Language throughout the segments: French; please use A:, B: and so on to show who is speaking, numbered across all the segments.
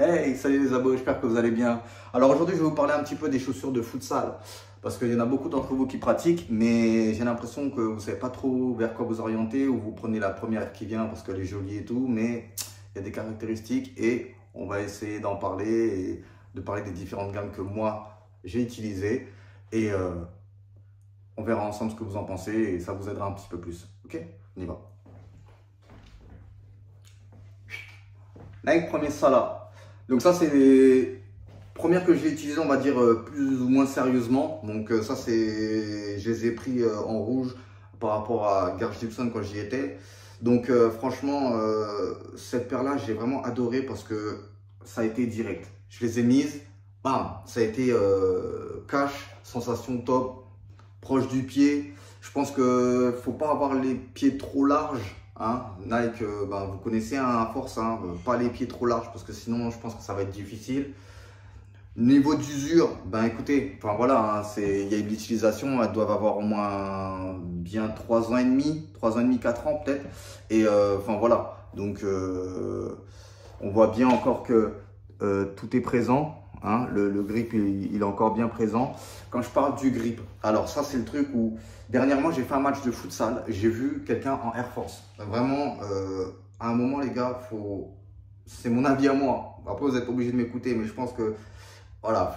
A: Hey, salut les abos, j'espère que vous allez bien. Alors aujourd'hui, je vais vous parler un petit peu des chaussures de futsal. Parce qu'il y en a beaucoup d'entre vous qui pratiquent, mais j'ai l'impression que vous ne savez pas trop vers quoi vous orienter ou vous prenez la première qui vient parce qu'elle est jolie et tout, mais il y a des caractéristiques et on va essayer d'en parler et de parler des différentes gammes que moi j'ai utilisées et on verra ensemble ce que vous en pensez et ça vous aidera un petit peu plus. Ok, on y va. Nike Premier Salah. Donc ça, c'est les premières que j'ai utilisées, on va dire, plus ou moins sérieusement. Donc ça, je les ai pris en rouge par rapport à Gage Gibson quand j'y étais. Donc franchement, cette paire-là, j'ai vraiment adoré parce que ça a été direct. Je les ai mises, bam, ça a été cash, sensation top, proche du pied. Je pense qu'il ne faut pas avoir les pieds trop larges. Hein, Nike, vous connaissez à force, hein, pas les pieds trop larges parce que sinon je pense que ça va être difficile. Niveau d'usure, écoutez, enfin voilà, hein, il y a eu de l'utilisation, elles doivent avoir au moins bien 3 ans et demi, 4 ans peut-être. Et enfin voilà, donc on voit bien encore que tout est présent. Hein, le grip il est encore bien présent. Quand je parle du grip, alors ça c'est le truc où dernièrement j'ai fait un match de futsal, j'ai vu quelqu'un en Air Force. Vraiment, à un moment les gars, c'est mon avis à moi. Après vous êtes obligés de m'écouter, mais je pense que voilà,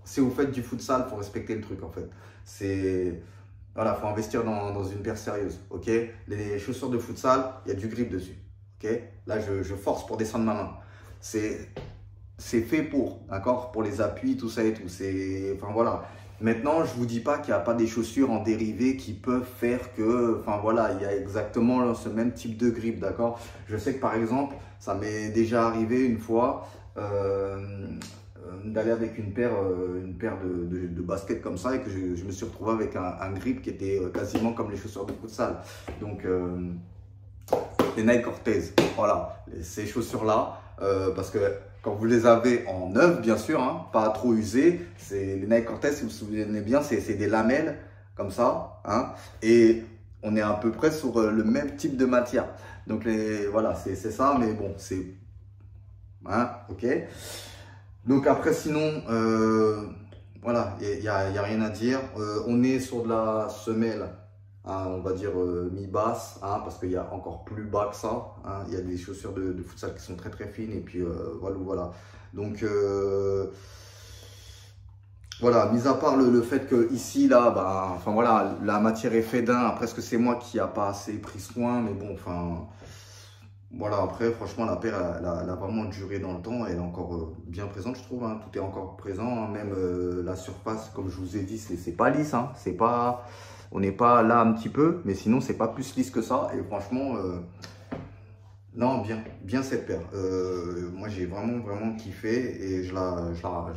A: si vous faites du futsal, faut respecter le truc en fait. Voilà, faut investir dans une paire sérieuse. Ok, les chaussures de futsal, il y a du grip dessus. Ok, là je force pour descendre ma main. C'est fait pour, d'accord, pour les appuis, tout ça et tout. Enfin voilà. Maintenant, je vous dis pas qu'il n'y a pas des chaussures en dérivé qui peuvent faire que, enfin voilà, il y a exactement ce même type de grip, d'accord. Je sais que par exemple, ça m'est déjà arrivé une fois d'aller avec une paire de baskets comme ça et que je me suis retrouvé avec un grip qui était quasiment comme les chaussures de futsal. Donc les Nike Cortez, voilà, ces chaussures-là, parce que quand vous les avez en neuf, bien sûr, hein, pas trop usées, c'est les Nike Cortez, si vous vous souvenez bien, c'est des lamelles comme ça, hein, et on est à peu près sur le même type de matière. Donc voilà, c'est ça, mais bon, c'est, hein, ok. Donc après, sinon, voilà, il y a rien à dire. On est sur de la semelle. Hein, on va dire mi-basse, hein, parce qu'il y a encore plus bas que ça. Hein, il y a des chaussures de futsal qui sont très très fines et puis voilà. Donc voilà, mis à part le fait que ici là, enfin voilà, la matière est faite d'un. Après, est-ce que c'est moi qui n'a pas assez pris soin, mais bon, enfin voilà. Après, franchement, la paire, elle a vraiment duré dans le temps. Elle est encore bien présente, je trouve. Hein, tout est encore présent, hein, même la surface, comme je vous ai dit, c'est pas lisse, hein, c'est pas. On n'est pas là un petit peu, mais sinon, c'est pas plus lisse que ça. Et franchement, non, bien cette paire. Moi, j'ai vraiment kiffé et je la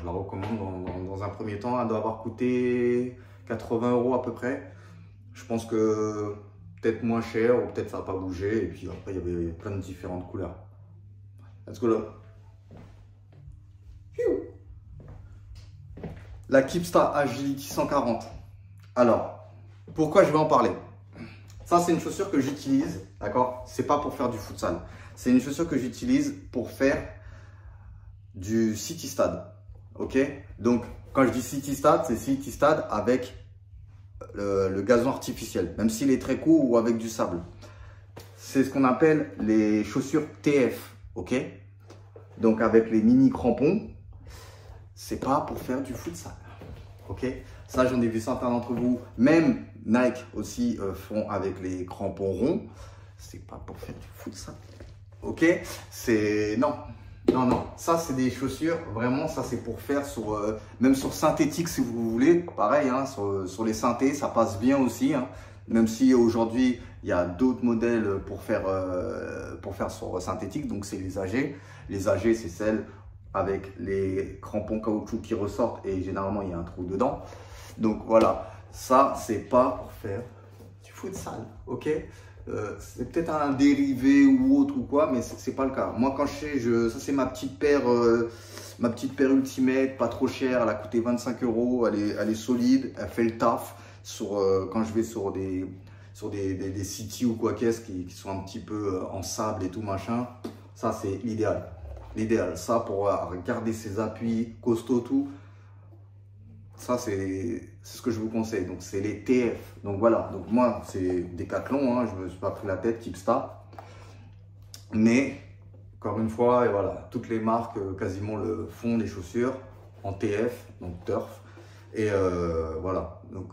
A: recommande dans un premier temps. Elle doit avoir coûté 80 € à peu près. Je pense que peut-être moins cher ou peut-être ça n'a pas bougé. Et puis après, il y avait plein de différentes couleurs. Let's go là. La Keepstar Agility 140. Alors, pourquoi je vais en parler? Ça, c'est une chaussure que j'utilise, d'accord? C'est pas pour faire du futsal. C'est une chaussure que j'utilise pour faire du City Stade, ok? Donc, quand je dis City Stade, c'est City Stade avec le gazon artificiel, même s'il est très court ou avec du sable. C'est ce qu'on appelle les chaussures TF, ok? Donc, avec les mini crampons, c'est pas pour faire du futsal. Ok, ça j'en ai vu certains d'entre vous, même Nike aussi font avec les crampons ronds. C'est pas pour faire du futsal. Ok, non, ça c'est des chaussures, vraiment ça c'est pour faire même sur synthétique si vous voulez, pareil, hein, sur les synthés ça passe bien aussi, hein, même si aujourd'hui il y a d'autres modèles pour faire sur synthétique, donc c'est les AG. Les AG c'est celles avec les crampons caoutchouc qui ressortent et généralement il y a un trou dedans. Donc voilà, ça c'est pas pour faire du futsal, ok? C'est peut-être un dérivé ou autre ou quoi, mais c'est pas le cas. Moi quand ça c'est ma petite paire Ultimate, pas trop chère, elle a coûté 25 €, elle est solide, elle fait le taf quand je vais sur des city ou quoi qu'est-ce qui sont un petit peu en sable et tout machin. Ça c'est l'idéal. l'idéal. Ça, pour garder ses appuis costauds, tout, ça, c'est ce que je vous conseille. Donc, c'est les TF. Donc, voilà. Donc, moi, c'est Decathlon. Hein, je ne me suis pas pris la tête, Keepstar. Mais, encore une fois, et voilà, toutes les marques quasiment le font, les chaussures en TF, donc Turf. Et voilà. Donc,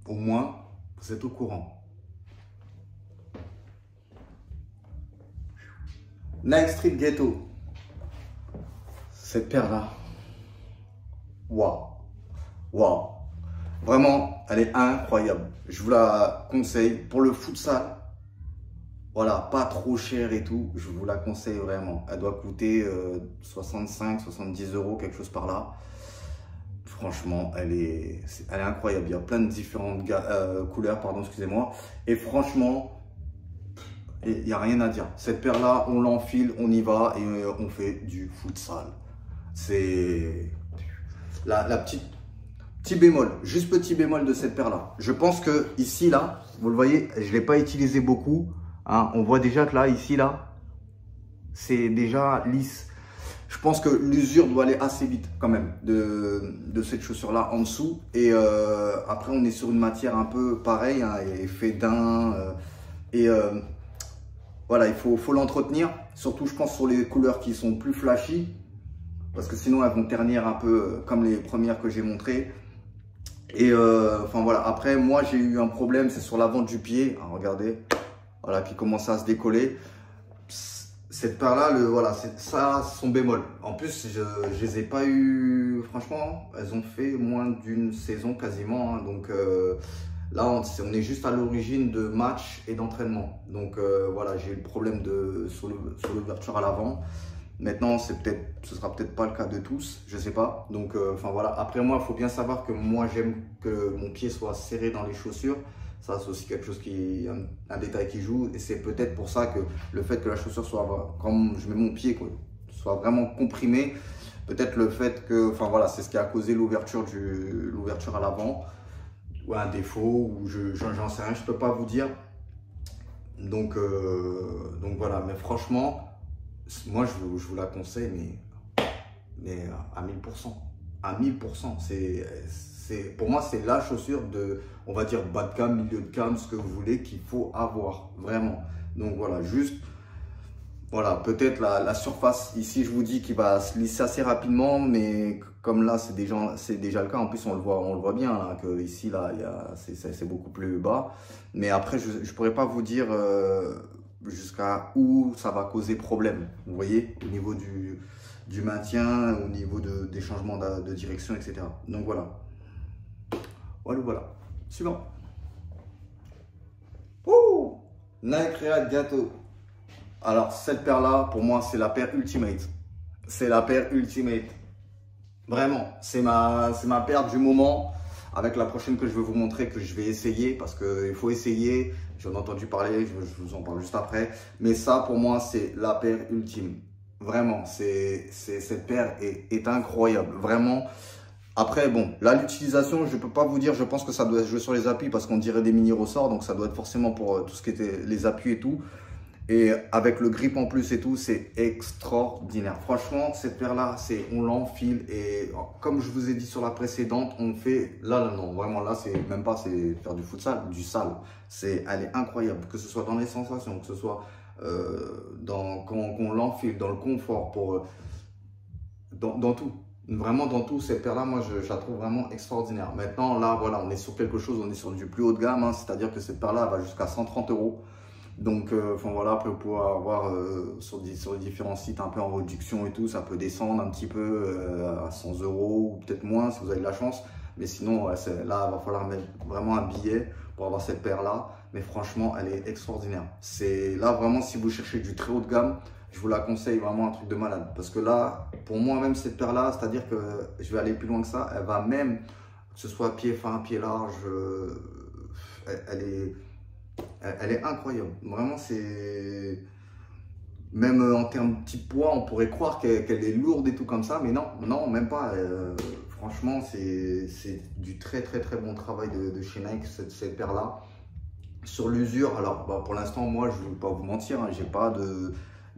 A: au moins, vous êtes au courant. Nike Street Ghetto. Cette paire-là. Waouh. Waouh. Vraiment, elle est incroyable. Je vous la conseille. Pour le futsal, voilà, pas trop cher et tout. Je vous la conseille vraiment. Elle doit coûter 65, 70 euros, quelque chose par là. Franchement, elle est incroyable. Il y a plein de différentes couleurs, pardon, excusez-moi. Et franchement, il n'y a rien à dire. Cette paire-là, on l'enfile, on y va et on fait du futsal. C'est la petit bémol, juste petit bémol de cette paire-là. Je pense que ici, là, vous le voyez, je ne l'ai pas utilisé beaucoup. Hein, on voit déjà que là, ici, là, c'est déjà lisse. Je pense que l'usure doit aller assez vite quand même de cette chaussure-là en dessous. Et après, on est sur une matière un peu pareille, hein, fait d'un. Voilà, il faut l'entretenir. Surtout, je pense, sur les couleurs qui sont plus flashy. Parce que sinon, elles vont ternir un peu comme les premières que j'ai montrées. Et enfin voilà, après, moi, j'ai eu un problème, c'est sur l'avant du pied. Alors, regardez, voilà, qui commence à se décoller. Cette paire-là, voilà, ça, son bémol. En plus, je les ai pas eu, franchement, elles ont fait moins d'une saison quasiment. Hein, donc là, on est juste à l'origine de matchs et d'entraînement. Donc voilà, j'ai eu le problème sur l'ouverture à l'avant. Maintenant, ce sera peut-être pas le cas de tous, je sais pas. Donc enfin voilà, après moi, il faut bien savoir que moi, j'aime que mon pied soit serré dans les chaussures. Ça, c'est aussi quelque chose un détail qui joue. Et c'est peut-être pour ça que le fait que la chaussure soit, quand je mets mon pied, quoi, soit vraiment comprimé. Peut-être le fait que, enfin voilà, c'est ce qui a causé l'ouverture à l'avant. Ou un défaut, ou j'en sais rien, je peux pas vous dire. Donc voilà, mais franchement, moi, je vous la conseille, mais à 1000%. À 1000%. Pour moi, c'est la chaussure de, on va dire, bas de gamme, milieu de gamme, ce que vous voulez, qu'il faut avoir, vraiment. Donc voilà, juste, voilà, peut-être la surface, ici, je vous dis qu'il va se lisser assez rapidement, mais comme là, c'est déjà le cas. En plus, on le voit bien, là, que ici, là, c'est beaucoup plus bas. Mais après, je ne pourrais pas vous dire jusqu'à où ça va causer problème, vous voyez, au niveau du maintien, au niveau des changements de direction, etc. Donc voilà. Voilà. Suivant. Ouh, Nike React Ghetto. Alors, cette paire-là, pour moi, c'est la paire ultimate. C'est la paire ultimate. Vraiment, c'est ma paire du moment. Avec la prochaine que je vais vous montrer, que je vais essayer, parce qu'il faut essayer. J'en ai entendu parler, je vous en parle juste après. Mais ça, pour moi, c'est la paire ultime. Vraiment, cette paire est incroyable. Vraiment. Après, bon, là, l'utilisation, je ne peux pas vous dire, je pense que ça doit jouer sur les appuis parce qu'on dirait des mini ressorts. Donc, ça doit être forcément pour tout ce qui était les appuis et tout. Et avec le grip en plus et tout, c'est extraordinaire. Franchement, cette paire-là, on l'enfile. Et comme je vous ai dit sur la précédente, on fait... Là, non, vraiment, là, c'est même pas faire du futsal, du sale. Elle est incroyable. Que ce soit dans les sensations, que ce soit quand on l'enfile, dans le confort, dans tout. Vraiment dans tout, cette paire-là, moi, je la trouve vraiment extraordinaire. Maintenant, là, voilà, on est sur quelque chose, on est sur du plus haut de gamme. Hein, c'est-à-dire que cette paire-là va jusqu'à 130 euros. Donc, enfin voilà, après, vous pouvez avoir sur les différents sites un peu en réduction et tout, ça peut descendre un petit peu à 100 euros ou peut-être moins si vous avez de la chance. Mais sinon, là, il va falloir mettre vraiment un billet pour avoir cette paire-là. Mais franchement, elle est extraordinaire. C'est là, vraiment, si vous cherchez du très haut de gamme, je vous la conseille, vraiment un truc de malade. Parce que là, pour moi, même cette paire-là, c'est-à-dire que je vais aller plus loin que ça, elle va même, que ce soit pied fin, pied large, elle est incroyable. Vraiment, c'est... Même en termes de petit poids, on pourrait croire qu'elle est lourde et tout comme ça. Mais non, même pas. Franchement, c'est du très bon travail de chez Nike, cette paire-là. Sur l'usure, alors pour l'instant, moi, je ne vais pas vous mentir, hein, j'ai pas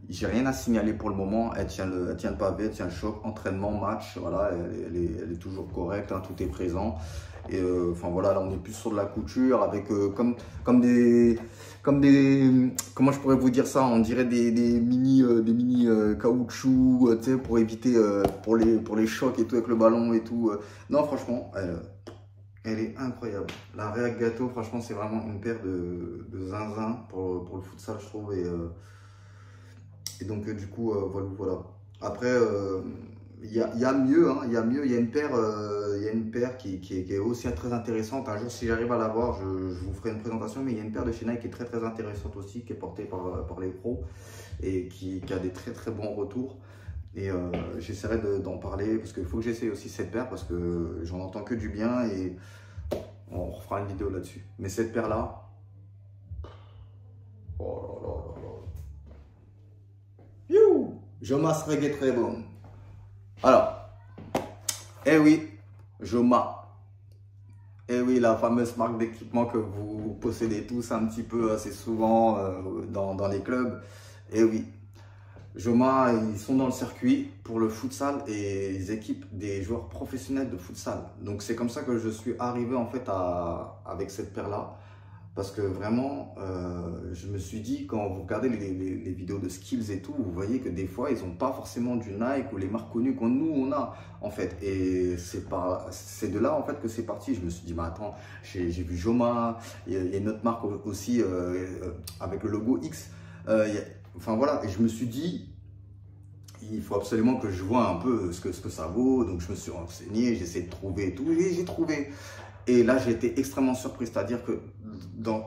A: j'ai rien à signaler pour le moment. Elle tient le pavé, elle tient le choc, entraînement, match, voilà, elle est toujours correcte, hein, tout est présent. Et enfin voilà, là on est plus sur de la couture avec comme des comment je pourrais vous dire ça, on dirait des mini caoutchouc, tu sais, pour éviter pour les chocs et tout avec le ballon et tout. Non, franchement, elle est incroyable. La React Gâteau, franchement, c'est vraiment une paire de zinzin pour le futsal, je trouve. Et donc, du coup, voilà. Après, il y a mieux, hein, il y a mieux. Il y a une paire qui est aussi très intéressante. Un jour, si j'arrive à l'avoir, je vous ferai une présentation. Mais il y a une paire de chez Nike qui est très intéressante aussi, qui est portée par les pros et qui a des très bons retours. Et j'essaierai d'en parler parce qu'il faut que j'essaie aussi cette paire parce que j'en entends que du bien et on refera une vidéo là-dessus. Mais cette paire-là, oh là là là là. You! Joma Reggae très bon. Alors, eh oui, Joma. Eh oui, la fameuse marque d'équipement que vous possédez tous un petit peu assez souvent dans les clubs. Eh oui. Joma, ils sont dans le circuit pour le futsal et ils équipent des joueurs professionnels de futsal. Donc c'est comme ça que je suis arrivé en fait avec cette paire-là. Parce que vraiment, je me suis dit, quand vous regardez les vidéos de skills et tout, vous voyez que des fois, ils n'ont pas forcément du Nike ou les marques connues qu'on nous, on a en fait. Et c'est de là en fait que c'est parti. Je me suis dit, mais attends, j'ai vu Joma, il y a une autre marque aussi avec le logo X. Enfin voilà, et je me suis dit, il faut absolument que je vois un peu ce que ça vaut. Donc je me suis renseigné, j'ai essayé de trouver et tout, et j'ai trouvé. Et là, j'ai été extrêmement surpris, c'est-à-dire que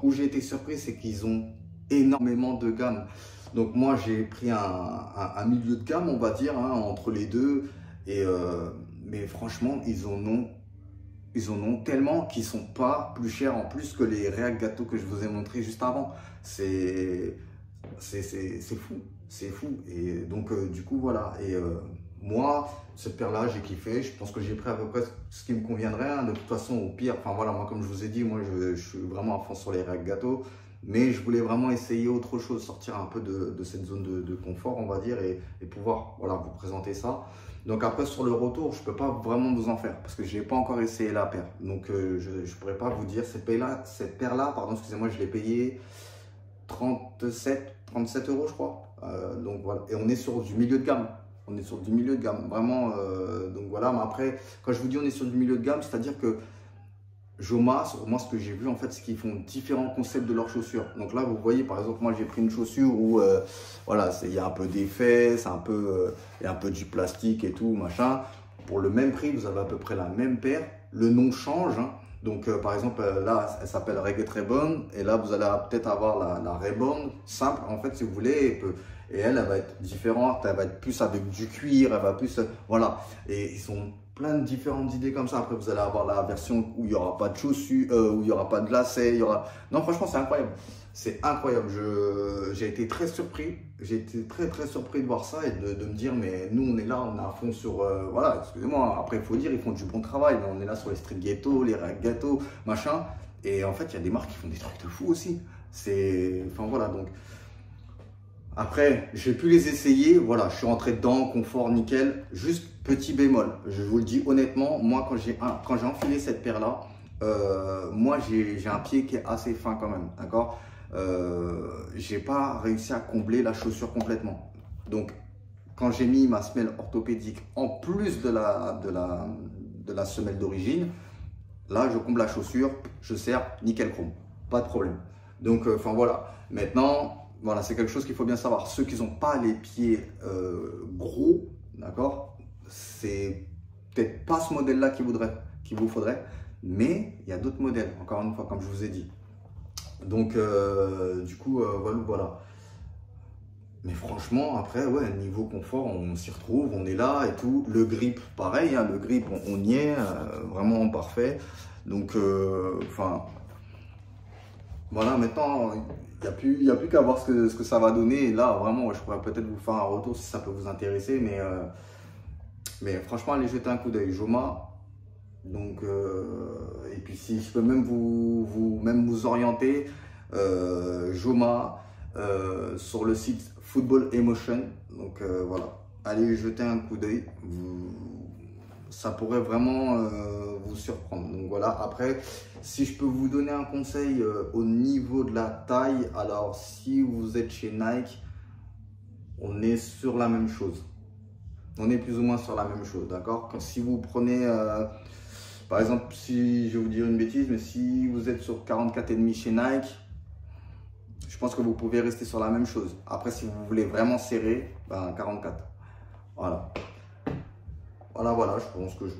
A: où j'ai été surpris, c'est qu'ils ont énormément de gamme. Donc moi, j'ai pris un milieu de gamme, on va dire, hein, entre les deux. Mais franchement, ils en ont tellement qu'ils ne sont pas plus chers en plus que les React Gâteau que je vous ai montré juste avant. C'est fou, c'est fou. Et donc, du coup, voilà. Et moi, cette paire-là, j'ai kiffé. Je pense que j'ai pris à peu près ce qui me conviendrait. Hein. De toute façon, au pire, enfin voilà, moi, comme je vous ai dit, moi, je suis vraiment à fond sur les React Gâteau. Mais je voulais vraiment essayer autre chose, sortir un peu de cette zone de confort, on va dire, et pouvoir voilà, vous présenter ça. Donc après, sur le retour, je ne peux pas vraiment vous en faire parce que je n'ai pas encore essayé la paire. Donc, je ne pourrais pas vous dire. Cette paire-là, pardon, excusez-moi, je l'ai payée 37 euros, je crois. Donc voilà, et on est sur du milieu de gamme. On est sur du milieu de gamme, vraiment. Donc voilà, mais après, quand je vous dis on est sur du milieu de gamme, c'est-à-dire que Joma, moi ce que j'ai vu en fait, c'est qu'ils font différents concepts de leurs chaussures. Donc là, vous voyez, par exemple, moi j'ai pris une chaussure où voilà, il y a un peu d'effet, c'est il y a un peu du plastique et tout, machin. Pour le même prix, vous avez à peu près la même paire. Le nom change, hein. Donc, par exemple, là, elle s'appelle Reggae Reborn. Et là, vous allez peut-être avoir la Reborn simple, en fait, si vous voulez. Et elle va être différente. Elle va être plus avec du cuir. Elle va plus. Voilà. Et ils ont plein de différentes idées comme ça. Après, vous allez avoir la version où il n'y aura pas de chaussures, où il n'y aura pas de lacets. Non, franchement, c'est incroyable. C'est incroyable. J'ai été très surpris. J'ai été très surpris de voir ça et de me dire, mais nous, on est là, on est à fond sur. Voilà, excusez-moi. Après, il faut dire, ils font du bon travail. Mais on est là sur les street ghetto, les React Gâteau, machin. Et en fait, il y a des marques qui font des trucs de fou aussi. Enfin, voilà. Donc, après, j'ai pu les essayer. Voilà, je suis rentré dedans, confort, nickel. Juste petit bémol. Je vous le dis honnêtement, moi, quand j'ai enfilé cette paire-là, moi, j'ai un pied qui est assez fin quand même. D'accord? J'ai pas réussi à combler la chaussure complètement. Donc, quand j'ai mis ma semelle orthopédique en plus de la semelle d'origine, là, je comble la chaussure, je serre nickel chrome, pas de problème. Donc, enfin voilà. Maintenant, voilà, c'est quelque chose qu'il faut bien savoir. Ceux qui n'ont pas les pieds gros, d'accord, c'est peut-être pas ce modèle-là qu'il vous faudrait, mais il y a d'autres modèles. Encore une fois, comme je vous ai dit. Donc, du coup, voilà. Mais franchement, après, ouais, niveau confort, on s'y retrouve, on est là et tout. Le grip, pareil, hein, le grip, on y est, vraiment parfait. Donc, enfin, voilà, maintenant, il n'y a plus qu'à voir ce que ça va donner. Et là, vraiment, je pourrais peut-être vous faire un retour si ça peut vous intéresser. Mais franchement, allez jeter un coup d'œil. Joma. Donc, et puis si je peux même vous orienter, Joma, sur le site Football Emotion. Donc voilà, allez jeter un coup d'œil. Ça pourrait vraiment vous surprendre. Donc voilà, après, si je peux vous donner un conseil au niveau de la taille, alors si vous êtes chez Nike, on est sur la même chose. On est plus ou moins sur la même chose, d'accord? Si vous prenez, par exemple, si je vais vous dire une bêtise, mais si vous êtes sur 44,5 chez Nike, je pense que vous pouvez rester sur la même chose. Après, si vous voulez vraiment serrer, ben 44. Voilà. Voilà, je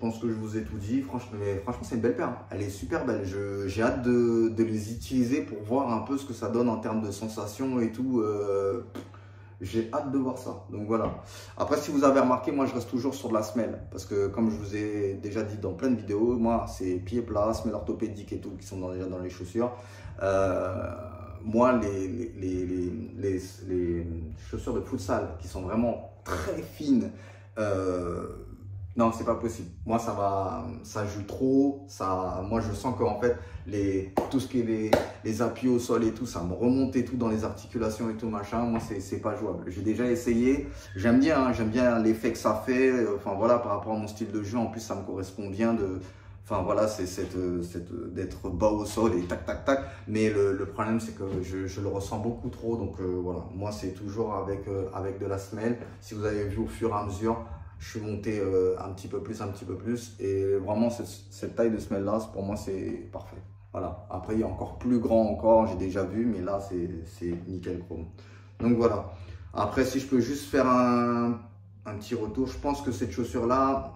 A: pense que je vous ai tout dit. Franchement, c'est une belle paire, hein. Elle est super belle. J'ai hâte de les utiliser pour voir un peu ce que ça donne en termes de sensations et tout. J'ai hâte de voir ça. Donc voilà. Après, si vous avez remarqué, moi, je reste toujours sur de la semelle. Parce que comme je vous ai déjà dit dans plein de vidéos, moi, c'est pied plat, semelle orthopédique et tout qui sont déjà dans les chaussures. Moi, les chaussures de futsal qui sont vraiment très fines, non, c'est pas possible. Moi, ça joue trop. Moi, je sens qu'en fait, tout ce qui est les appuis au sol et tout, ça me remonte et tout dans les articulations et tout machin. Moi, c'est pas jouable. J'ai déjà essayé. J'aime bien l'effet que ça fait. Enfin voilà, par rapport à mon style de jeu, en plus, ça me correspond bien enfin voilà, c'est d'être bas au sol et tac tac tac. Mais le problème, c'est que je le ressens beaucoup trop. Donc voilà, moi, c'est toujours avec de la semelle. Si vous avez vu au fur et à mesure, je suis monté un petit peu plus, et vraiment cette taille de semelle là, pour moi, c'est parfait. Voilà. Après, il y a encore plus grand encore, j'ai déjà vu, mais là, c'est nickel chrome. Donc voilà. Après, si je peux juste faire un petit retour, je pense que cette chaussure là,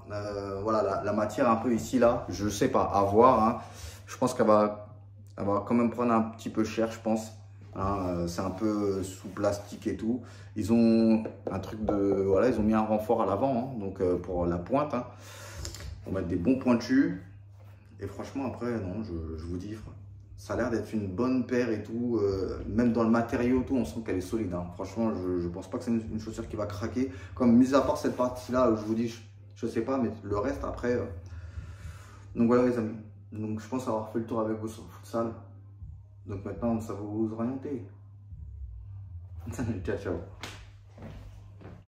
A: voilà, la matière un peu ici là, je sais pas, à voir, hein. Je pense qu'elle va quand même prendre un petit peu cher, je pense. Hein, c'est un peu sous plastique et tout. Ils ont un truc de, voilà, ils ont mis un renfort à l'avant, hein, donc pour la pointe, hein, pour mettre des bons pointus. Et franchement, après, non, je vous dis, ça a l'air d'être une bonne paire et tout. Même dans le matériau, tout, on sent qu'elle est solide, hein. Franchement, je pense pas que c'est une chaussure qui va craquer. Comme mis à part cette partie-là, je vous dis, je sais pas, mais le reste après. Donc voilà, les amis. Donc je pense avoir fait le tour avec vous sur le futsal. Donc maintenant, ça va vous orienter. Ciao, ciao.